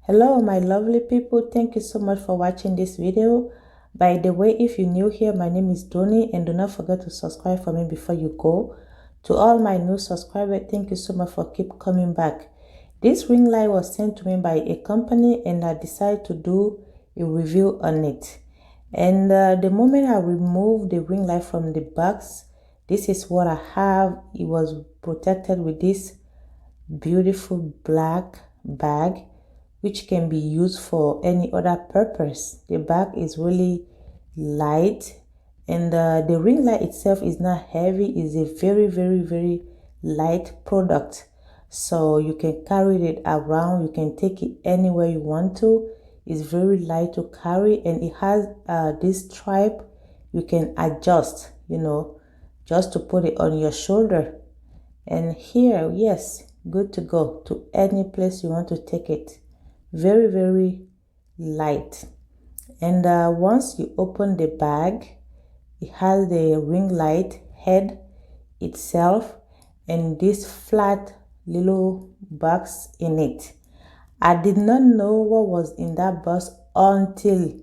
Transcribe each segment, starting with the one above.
Hello my lovely people, thank you so much for watching this video. By the way, if you're new here, my name is Doni, and do not forget to subscribe for me before you go. To all my new subscribers, thank you so much for keep coming back. This ring light was sent to me by a company and I decided to do a review on it. And the moment I removed the ring light from the box, this is what I have. It was protected with this beautiful black bag, which can be used for any other purpose. The bag is really light, and the ring light itself is not heavy. It's a very light product, so you can carry it around. You can take it anywhere you want to. It's very light to carry, and it has this stripe you can adjust, just to put it on your shoulder. And here, yes, good to go to any place you want to take it. Very light. And once you open the bag, it has the ring light head itself and this flat little box in it. I did not know what was in that box until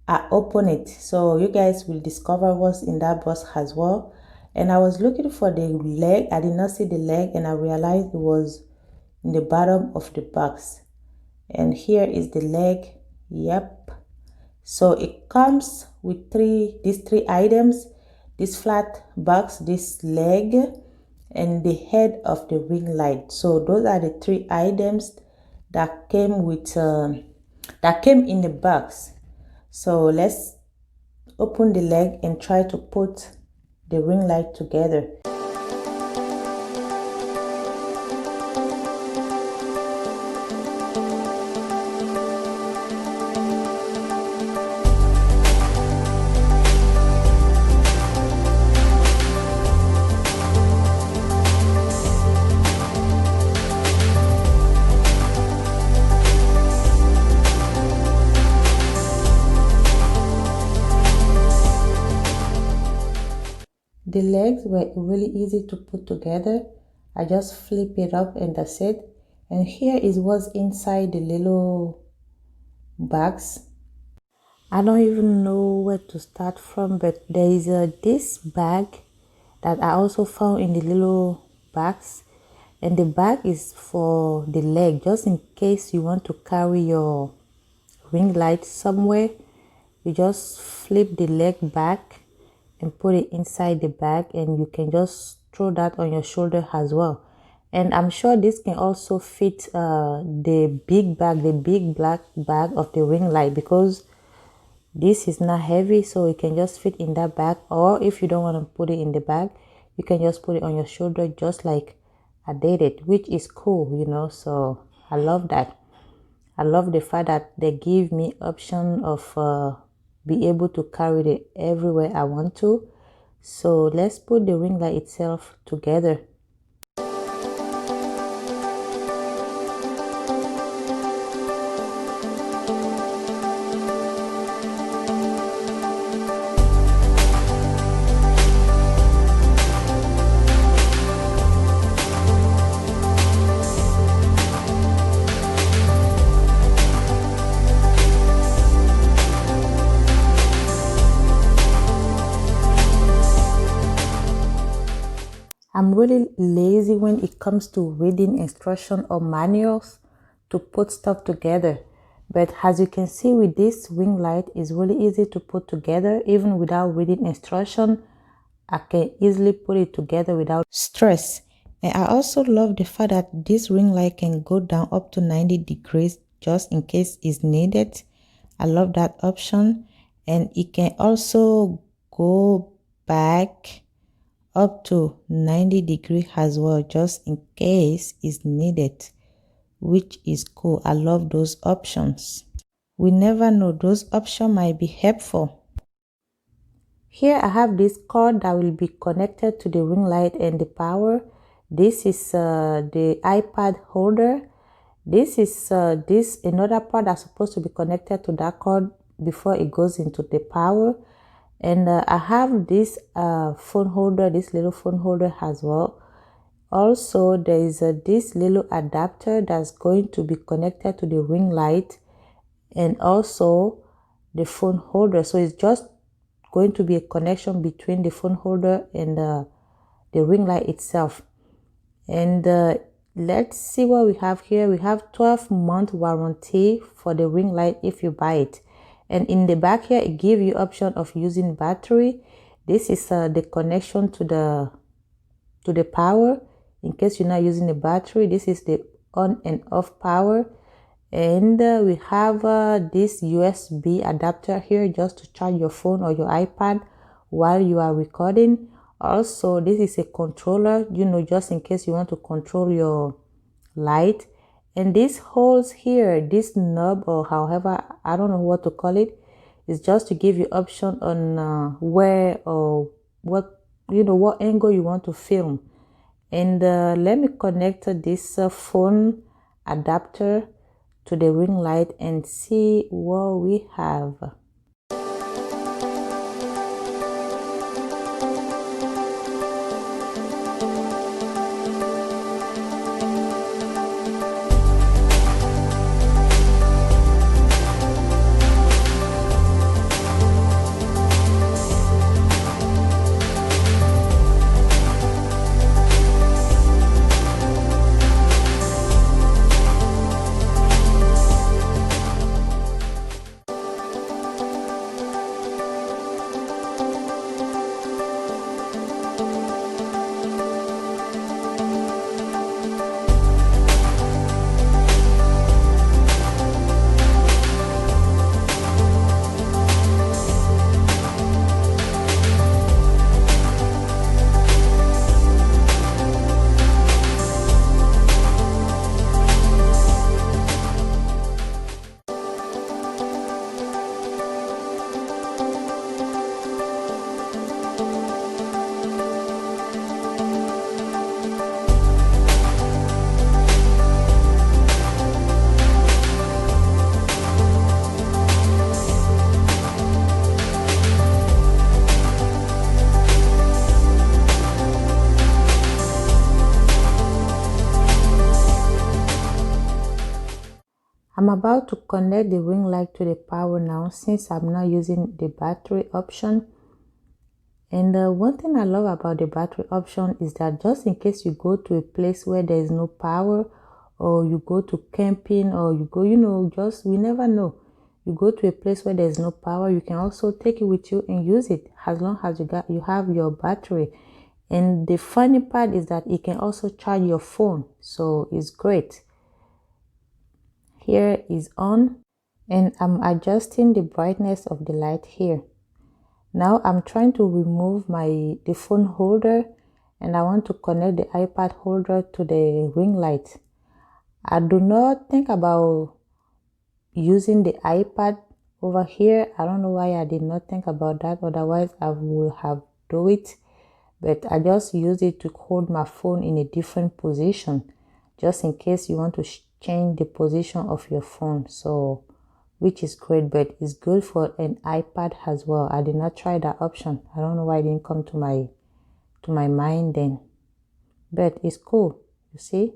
I opened it, so you guys will discover what's in that box as well. And I was looking for the leg. I did not see the leg, and I realized it was in the bottom of the box. And here is the leg. Yep. So it comes with these three items: this flat box, this leg, and the head of the ring light. So those are the three items that came with that came in the box. So let's open the leg and try to put the ring light together. The legs were really easy to put together. I just flip it up and that's it. And here is what's inside the little box. I don't even know where to start from, but there is this bag that I also found in the little box. And the bag is for the leg, just in case you want to carry your ring light somewhere. You just flip the leg back and put it inside the bag, and you can just throw that on your shoulder as well. And I'm sure this can also fit the big bag, the big black bag of the ring light, because this is not heavy, so it can just fit in that bag. Or if you don't want to put it in the bag, you can just put it on your shoulder, just like I did it, which is cool, so I love that. I love the fact that they give me option of be able to carry it everywhere I want to. So let's put the ring light itself together. I'm really lazy when it comes to reading instruction or manuals to put stuff together. But as you can see with this ring light, it's really easy to put together. Even without reading instruction, I can easily put it together without stress. And I also love the fact that this ring light can go down up to 90 degrees just in case it's needed. I love that option. And it can also go back up to 90 degrees as well, just in case it's needed, which is cool. I love those options. We never know, those options might be helpful. Here I have this cord that will be connected to the ring light and the power. This is the iPad holder. This is another part that's supposed to be connected to that cord before it goes into the power. And I have this phone holder, this little phone holder as well. Also, there is this little adapter that's going to be connected to the ring light and also the phone holder. So it's just going to be a connection between the phone holder and the ring light itself. And let's see what we have here. We have 12-month warranty for the ring light if you buy it. And in the back here, it gives you option of using battery. This is the connection to the power. In case you're not using the battery, this is the on and off power. And we have this USB adapter here just to charge your phone or your iPad while you are recording. Also, this is a controller, just in case you want to control your light. And this holes here, this knob, or however, I don't know what to call it, is just to give you option on where or what angle you want to film. And let me connect this phone adapter to the ring light and see what we have. I'm about to connect the ring light to the power now since I'm not using the battery option. And one thing I love about the battery option is that just in case you go to a place where there is no power, or you go to camping, or you go, we never know. You go to a place where there's no power, you can also take it with you and use it as long as you have your battery. And the funny part is that it can also charge your phone, so it's great. Here is on, and I'm adjusting the brightness of the light here. Now I'm trying to remove the phone holder, and I want to connect the iPad holder to the ring light. I do not think about using the iPad over here. I don't know why I did not think about that, otherwise I would have do it. But I just use it to hold my phone in a different position, just in case you want to change the position of your phone. So, which is great, but it's good for an iPad as well. I did not try that option. I don't know why it didn't come to my mind then, but it's cool, you see.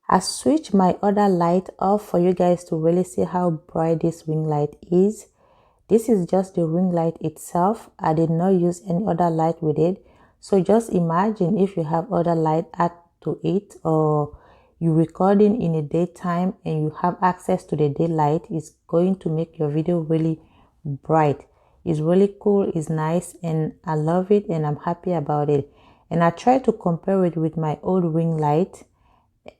I switched my other light off for you guys to really see how bright this ring light is. This is just the ring light itself. I did not use any other light with it. So just imagine if you have other light add to it, or you're recording in the daytime and you have access to the daylight, it's going to make your video really bright. It's really cool, it's nice, and I love it and I'm happy about it. And I tried to compare it with my old ring light,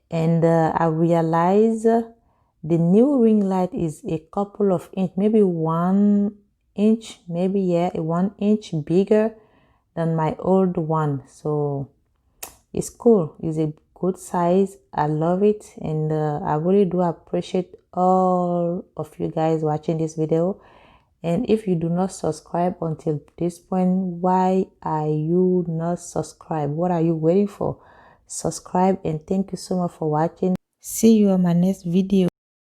and I realized the new ring light is a couple of inch, maybe 1 inch, maybe 1 inch bigger than my old one. So it's cool, it's a good size. I love it, and I really do appreciate all of you guys watching this video. And if you do not subscribe until this point, why are you not subscribed? What are you waiting for? Subscribe, and thank you so much for watching. See you on my next video.